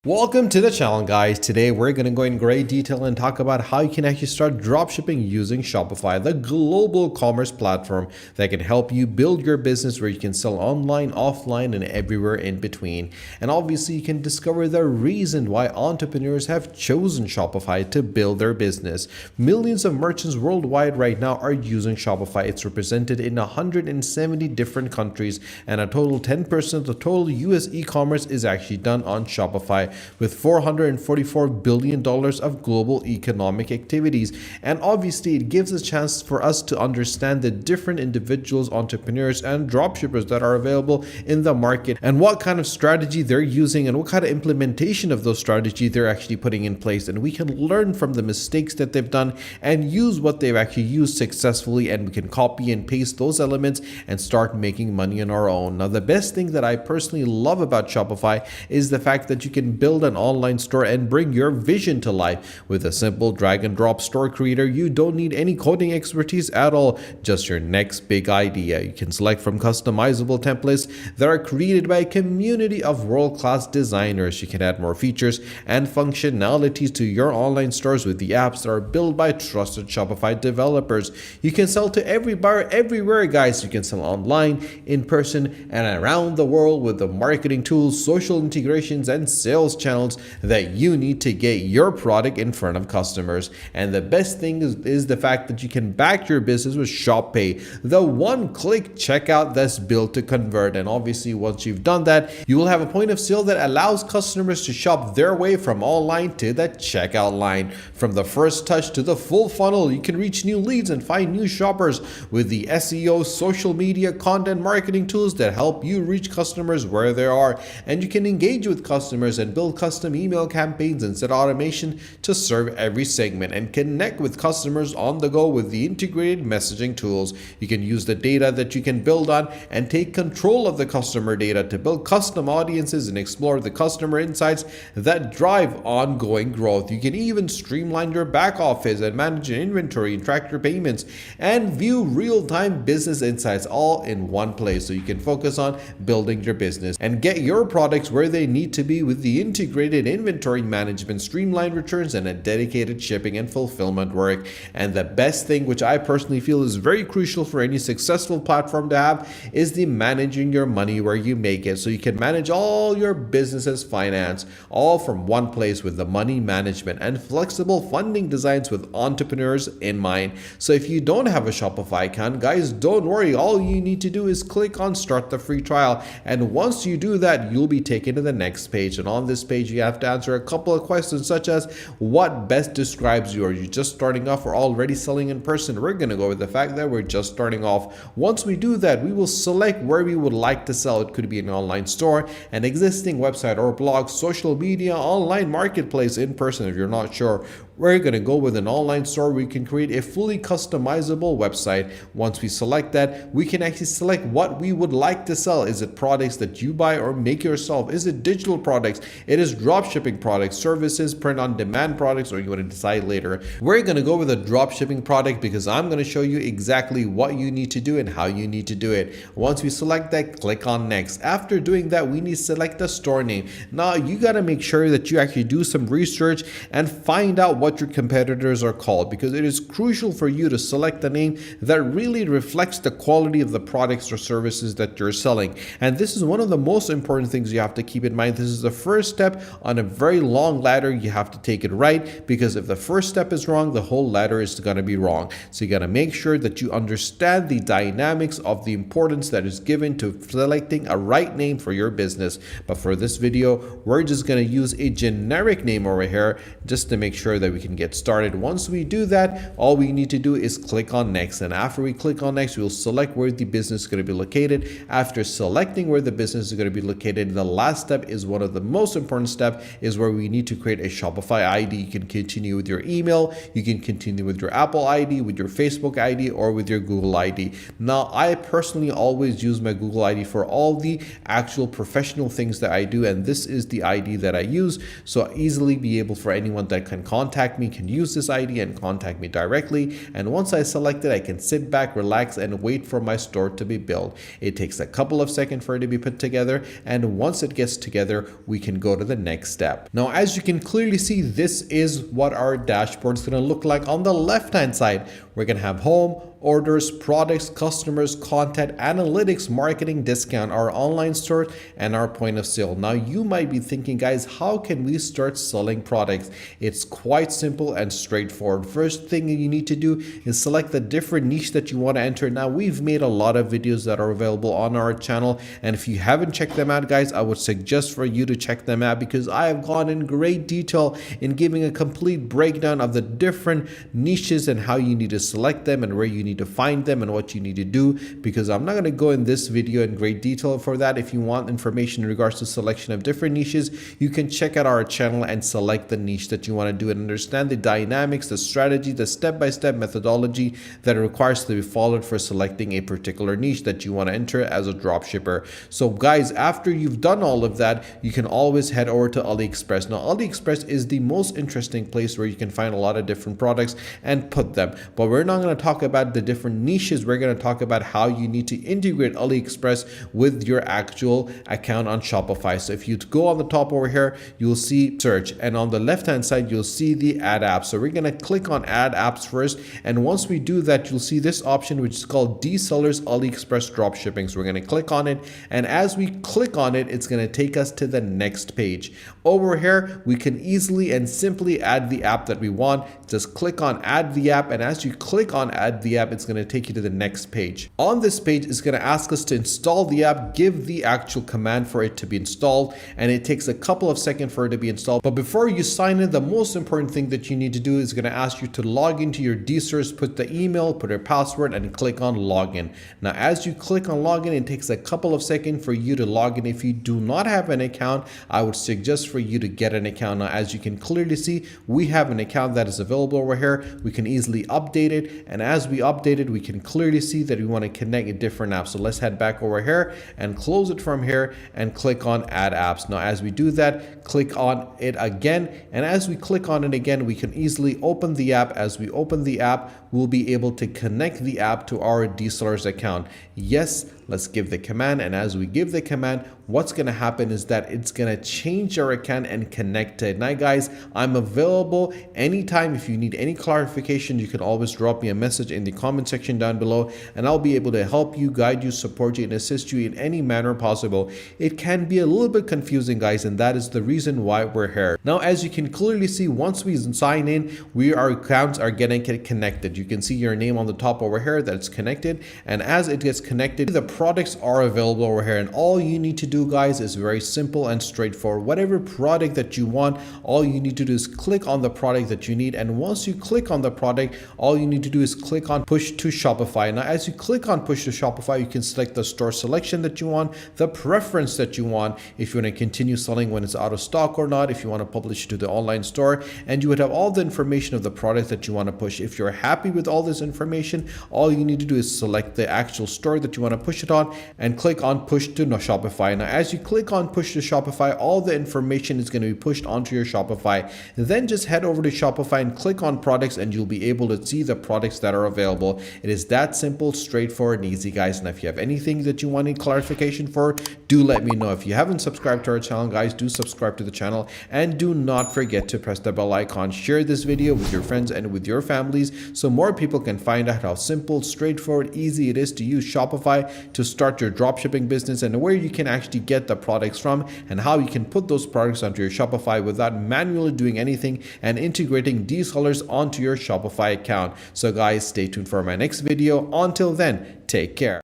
Welcome to the channel, guys. Today we're going to go in great detail and talk about how you can actually start dropshipping using Shopify, the global commerce platform that can help you build your business where you can sell online, offline, and everywhere in between. And obviously you can discover the reason why entrepreneurs have chosen Shopify to build their business. Millions of merchants worldwide right now are using Shopify. It's represented in 170 different countries, and a total 10% of the total US e-commerce is actually done on Shopify, with $444 billion of global economic activities. And obviously it gives a chance for us to understand the different individuals, entrepreneurs, and dropshippers that are available in the market, and what kind of strategy they're using and what kind of implementation of those strategies they're actually putting in place. And we can learn from the mistakes that they've done and use what they've actually used successfully, and we can copy and paste those elements and start making money on our own. Now, the best thing that I personally love about Shopify is the fact that you can build an online store and bring your vision to life. With a simple drag and drop store creator, you don't need any coding expertise at all, just your next big idea. You can select from customizable templates that are created by a community of world-class designers. You can add more features and functionalities to your online stores with the apps that are built by trusted Shopify developers. You can sell to every buyer everywhere, guys. You can sell online, in person, and around the world with the marketing tools, social integrations, and sales channels that you need to get your product in front of customers. And the best thing is the fact that you can back your business with ShopPay, the one-click checkout that's built to convert. And obviously once you've done that, you will have a point of sale that allows customers to shop their way from online to the checkout line. From the first touch to the full funnel, you can reach new leads and find new shoppers with the SEO, social media, content marketing tools that help you reach customers where they are. And you can engage with customers and build custom email campaigns and set automation to serve every segment, and connect with customers on the go with the integrated messaging tools. You can use the data that you can build on and take control of the customer data to build custom audiences and explore the customer insights that drive ongoing growth. You can even streamline your back office and manage your inventory and track your payments and view real-time business insights all in one place, so you can focus on building your business and get your products where they need to be with the integrated inventory management, streamlined returns, and a dedicated shipping and fulfillment work. And the best thing, which I personally feel is very crucial for any successful platform to have, is the managing your money where you make it, so you can manage all your business's finance all from one place with the money management and flexible funding designs with entrepreneurs in mind. So if you don't have a Shopify account, guys, don't worry. All you need to do is click on start the free trial, and once you do that, you'll be taken to the next page. And on this page you have to answer a couple of questions, such as what best describes you. Are you just starting off or already selling in person? We're going to go with the fact that we're just starting off. Once we do that, we will select where we would like to sell. It could be an online store, an existing website or blog, social media, online marketplace, in person if you're not sure. We're going to go with an online store. We can create a fully customizable website. Once we select that, we can actually select what we would like to sell. Is it products that you buy or make yourself? Is it digital products? It is dropshipping products, services, print on demand products, or you want to decide later. We're going to go with a dropshipping product because I'm going to show you exactly what you need to do and how you need to do it. Once we select that, click on next. After doing that, we need to select the store name. Now you got to make sure that you actually do some research and find out what your competitors are called, because it is crucial for you to select a name that really reflects the quality of the products or services that you're selling. And this is one of the most important things you have to keep in mind. This is the first step on a very long ladder. You have to take it right, because if the first step is wrong, the whole ladder is going to be wrong. So you got to make sure that you understand the dynamics of the importance that is given to selecting a right name for your business. But for this video, we're just going to use a generic name over here just to make sure that we can get started. Once we do that, all we need to do is click on next. And after we click on next, we'll select where the business is going to be located. After selecting where the business is going to be located, the last step is one of the most important steps, is where we need to create a Shopify ID. You can continue with your email, you can continue with your Apple ID, with your Facebook ID, or with your Google ID. Now, I personally always use my Google ID for all the actual professional things that I do, and this is the ID that I use, so easily be able for anyone that can contact contact me can use this ID and contact me directly. And once I select it, I can sit back, relax, and wait for my store to be built. It takes a couple of seconds for it to be put together, and once it gets together, we can go to the next step. Now, as you can clearly see, this is what our dashboard is going to look like. On the left hand side, we're going to have home, orders, products, customers, content, analytics, marketing, discount, our online store, and our point of sale. Now, you might be thinking, guys, how can we start selling products? It's quite simple and straightforward. First thing you need to do is select the different niche that you want to enter. Now, we've made a lot of videos that are available on our channel, and if you haven't checked them out, guys, I would suggest for you to check them out, because I have gone in great detail in giving a complete breakdown of the different niches and how you need to select them and where you need to find them and what you need to do, because I'm not going to go in this video in great detail for that. If you want information in regards to selection of different niches, you can check out our channel and select the niche that you want to do and understand the dynamics, the strategy, the step-by-step methodology that it requires to be followed for selecting a particular niche that you want to enter as a dropshipper. So guys, after you've done all of that, you can always head over to AliExpress. Now, AliExpress is the most interesting place where you can find a lot of different products and put them, but we're not going to talk about the different niches. We're going to talk about how you need to integrate AliExpress with your actual account on Shopify. So if you go on the top over here, you'll see search, and on the left hand side, you'll see the add apps. So we're going to click on add apps first, and once we do that, you'll see this option which is called D-Sellers AliExpress Dropshipping. So we're going to click on it, and as we click on it, it's going to take us to the next page. Over here, we can easily and simply add the app that we want. Just click on add the app, and as you click on add the app, it's going to take you to the next page. On this page, it's going to ask us to install the app, give the actual command for it to be installed, and it takes a couple of seconds for it to be installed. But before you sign in, the most important thing that you need to do is going to ask you to log into your D-Sellers, put the email, put your password, and click on login. Now, as you click on login, it takes a couple of seconds for you to log in. If you do not have an account, I would suggest for you to get an account. Now, as you can clearly see, we have an account that is available over here. We can easily update it, and as we update it, we can clearly see that we want to connect a different app. So let's head back over here and close it from here and click on add apps. Now, as we do that, click on it again, and as we click on it again, we can easily open the app. As we open the app, we'll be able to connect the app to our D-Sellers account. Yes, let's give the command, and as we give the command, what's going to happen is that it's going to change our account and connect it. Now, guys, I'm available anytime. If you need any clarification, you can always drop me a message in the comment section down below, and I'll be able to help you, guide you, support you, and assist you in any manner possible. It can be a little bit confusing, guys, and that is the reason why we're here. Now, as you can clearly see, once we sign in, our accounts are getting connected. You can see your name on the top over here that's connected, and as it gets connected, the products are available over here, and all you need to do, guys, is very simple and straightforward. Whatever product that you want, all you need to do is click on the product that you need, and once you click on the product, all you need to do is click on push to Shopify. Now, as you click on push to Shopify, you can select the store selection that you want, the preference that you want, if you want to continue selling when it's out of stock or not, if you want to publish it to the online store, and you would have all the information of the product that you want to push. If you're happy with all this information, all you need to do is select the actual store that you want to push it on and click on push to Shopify. Now, as you click on push to Shopify, all the information is going to be pushed onto your Shopify. Then just head over to Shopify and click on products, and you'll be able to see the products that are available. It is that simple, straightforward, and easy, guys. And if you have anything that you want any clarification for, do let me know. If you haven't subscribed to our channel, guys, do subscribe to the channel, and do not forget to press the bell icon. Share this video with your friends and with your families so more people can find out how simple, straightforward, easy it is to use Shopify to start your dropshipping business, and where you can actually get the products from, and how you can put those products onto your Shopify without manually doing anything and integrating D-Sellers onto your Shopify account. So guys, stay tuned for my next video. Until then, take care.